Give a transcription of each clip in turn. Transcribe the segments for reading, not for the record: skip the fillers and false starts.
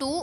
2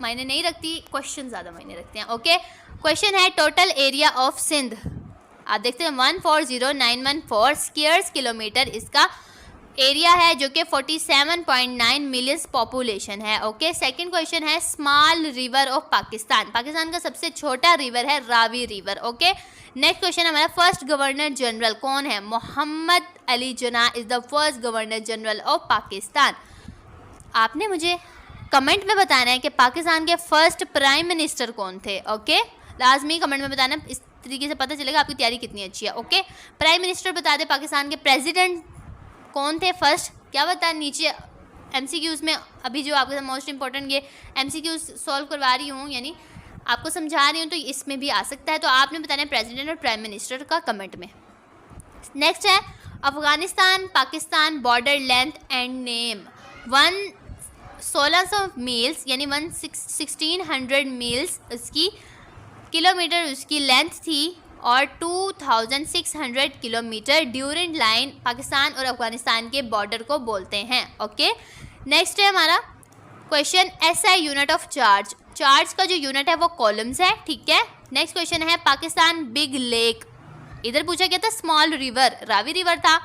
मायने नहीं रखती, क्वेश्चन ज़्यादा मायने रखते हैं. ओके, क्वेश्चन है टोटल एरिया ऑफ सिंध. आप देखते हैं 140,914 स्क्वायर किलोमीटर इसका एरिया है, जो कि 47.9 मिलियन पॉपुलेशन है. ओके, सेकंड क्वेश्चन है small river of Pakistan. Pakistan का सबसे छोटा रिवर है Ravi river. Okay, next question हमारा फर्स्ट गवर्नर जनरल कौन है? Mohammad Ali Jinnah is the first governor general of Pakistan. आपने मुझे कमेंट में बताना है कि पाकिस्तान के फर्स्ट प्राइम मिनिस्टर कौन थे. ओके, लाजमी कमेंट में बताना, इस तरीके से पता चलेगा आपकी तैयारी कितनी अच्छी है. ओके, प्राइम मिनिस्टर बता दे. पाकिस्तान के प्रेसिडेंट कौन थे फर्स्ट, क्या बता. नीचे MCQs में अभी जो आपके साथ मोस्ट इंपॉर्टेंट ये MCQs सॉल्व करवा रही हूँ, यानी आपको समझा रही हूँ, तो इसमें भी आ सकता है. तो आपने बताना है प्रेसिडेंट और प्राइम मिनिस्टर का कमेंट में. नेक्स्ट है Afghanistan Pakistan border length and name. 1600 meals यानी 1600 मील्स उसकी किलोमीटर उसकी लेंथ थी, और 2600 किलोमीटर ड्यूरेंट लाइन पाकिस्तान और अफ़गानिस्तान के बॉर्डर को बोलते हैं. ओके, नेक्स्ट है हमारा question SI unit of charge. Charge का जो यूनिट है वो कॉलम्स है. ठीक है, नेक्स्ट क्वेश्चन है पाकिस्तान बिग लेक. इधर पूछा गया था स्मॉल रिवर, रावी रिवर था.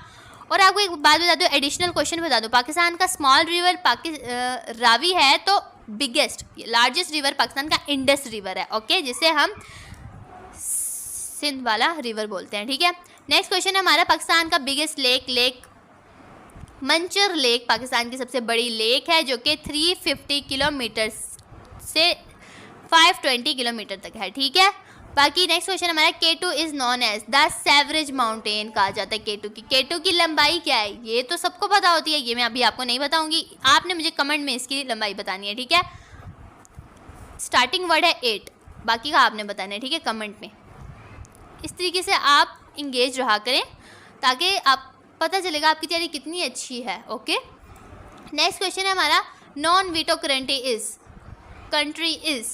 और आपको एक बात बता दो, एडिशनल क्वेश्चन बता दो, पाकिस्तान का स्मॉल रिवर रावी है, तो बिगेस्ट लार्जेस्ट रिवर पाकिस्तान का इंडस रिवर है. ओके, जिसे हम सिंध वाला रिवर बोलते हैं. ठीक है, नेक्स्ट क्वेश्चन है हमारा पाकिस्तान का biggest lake Manchar lake Pakistan की सबसे बड़ी लेक है, जो कि 350 किलोमीटर से 520 किलोमीटर तक है. ठीक है, बाकी नेक्स्ट क्वेश्चन हमारा K2 is known as the सेवरेज माउंटेन कहा जाता है. K2 की लंबाई क्या है? ये तो सबको पता होती है, ये मैं अभी आपको नहीं बताऊंगी, आपने मुझे कमेंट में इसकी लंबाई बतानी है. ठीक है, स्टार्टिंग वर्ड है 8, बाकी का आपने बताना है. ठीक है, कमेंट में. इस तरीके से आप इंगेज रहा करें ताकि आप पता चलेगा आपकी तैयारी कितनी अच्छी है. ओके, नेक्स्ट क्वेश्चन है हमारा non veto country is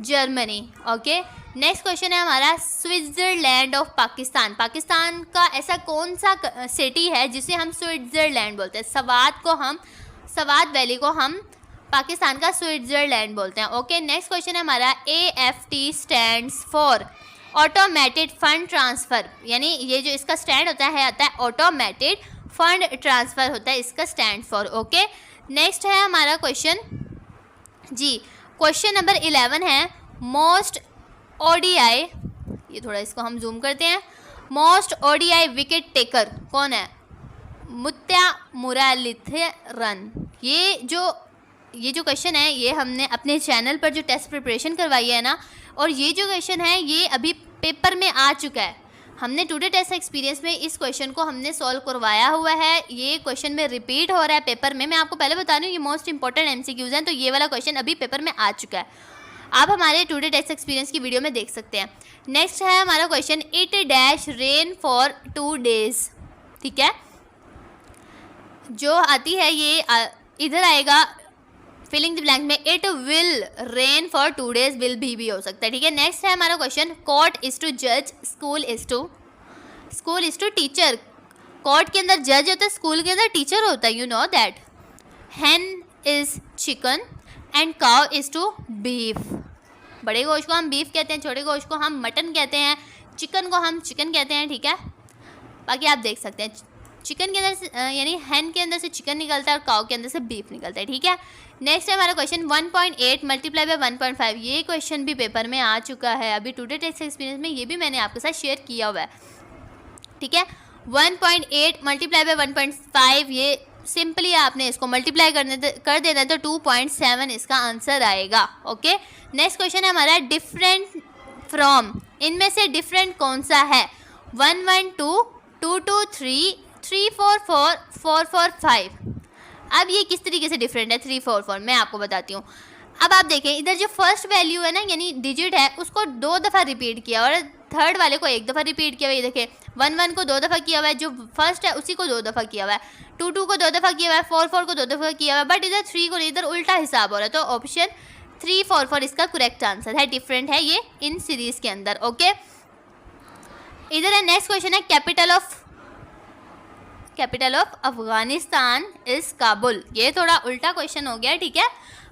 Germany. Okay, next question है हमारा स्विट्ज़रलैंड ऑफ पाकिस्तान. पाकिस्तान का ऐसा कौन सा सिटी है जिसे हम स्विट्ज़रलैंड बोलते हैं? सवात वैली को हम पाकिस्तान का स्विट्ज़रलैंड बोलते हैं. ओके, नेक्स्ट क्वेश्चन है हमारा AFT stands for automated fund transfer, यानी ये जो इसका स्टैंड होता है आता है ऑटोमेटेड फंड ट्रांसफ़र होता है इसका स्टैंड फॉर. ओके, नेक्स्ट है हमारा क्वेश्चन जी, क्वेश्चन नंबर 11 है मोस्ट ODI, ये थोड़ा इसको हम जूम करते हैं. मोस्ट ODI विकेट टेकर कौन है? मुत्या मुरलीधरन. ये जो क्वेश्चन है ये हमने अपने चैनल पर जो टेस्ट प्रिपरेशन करवाई है ना, और ये जो क्वेश्चन है ये अभी पेपर में आ चुका है. हमने टुडे टेस्ट एक्सपीरियंस में इस क्वेश्चन को हमने सॉल्व करवाया हुआ है. ये क्वेश्चन में रिपीट हो रहा है पेपर में. मैं आपको पहले बता रही हूँ ये मोस्ट इंपॉर्टेंट MCQs हैं, तो ये वाला क्वेश्चन अभी पेपर में आ चुका है. आप हमारे टुडे टेस्ट एक्सपीरियंस की वीडियो में देख सकते हैं. नेक्स्ट है हमारा question it dash rain for 2 days. ठीक है, जो आती है ये इधर आएगा फिलिंग द ब्लैंक में. It will rain for 2 days, will भी हो सकता है. ठीक है, नेक्स्ट है हमारा क्वेश्चन कोर्ट इज़ टू जज school is to teacher. Court के अंदर जज होता है, स्कूल के अंदर टीचर होता है. You know that. Hen is chicken and cow is to beef. बड़े गोश्त को हम बीफ कहते हैं, छोटे गोश्त को हम मटन कहते हैं, चिकन को हम चिकन कहते हैं. ठीक है, बाकी आप देख सकते हैं चिकन के अंदर से यानी हैन के अंदर से चिकन निकलता है और काउ के अंदर से बीफ निकलता है. ठीक है, नेक्स्ट है हमारा क्वेश्चन 1.8 मल्टीप्लाई बाय 1.5. ये क्वेश्चन भी पेपर में आ चुका है अभी टुडे टेस्ट एक्सपीरियंस में, ये भी मैंने आपके साथ शेयर किया हुआ है. ठीक है, 1.8 मल्टीप्लाई बाय 1.5, ये सिंपली आपने इसको मल्टीप्लाई कर देना है तो 2.7 इसका आंसर आएगा. ओके, नेक्स्ट क्वेश्चन है हमारा डिफरेंट फ्रॉम. इनमें से डिफरेंट कौन सा है? 112, 223, 344, 445. अब ये किस तरीके से डिफरेंट है 344? मैं आपको बताती हूँ. अब आप देखें इधर जो फर्स्ट वैल्यू है ना, यानी डिजिट है, उसको 2 दफ़ा रिपीट किया और थर्ड वाले को 1 दफ़ा रिपीट किया हुआ है. ये देखें 1 को 2 दफ़ा किया हुआ है, जो फर्स्ट है उसी को 2 दफ़ा किया हुआ है, 2 को 2 दफ़ा किया हुआ है, 4 को 2 दफ़ा किया हुआ है, बट इधर 3 को इधर उल्टा हिसाब हो रहा है. तो ऑप्शन 344 इसका करेक्ट आंसर है. डिफरेंट है ये इन सीरीज़ के अंदर. ओके, इधर है नेक्स्ट क्वेश्चन है capital of Afghanistan is Kabul. ये थोड़ा उल्टा क्वेश्चन हो गया. ठीक है,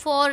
4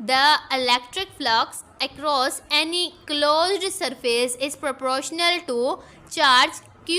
the electric flux across any closed surface is proportional to charge q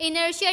inertia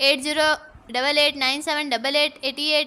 8088978888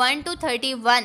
1 to 31،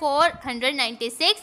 496.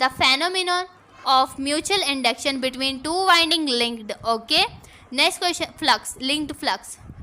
the phenomenon of mutual induction between two winding linked. okay, next question flux, linked flux,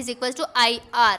is equals to IR.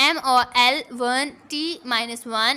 ML1T-1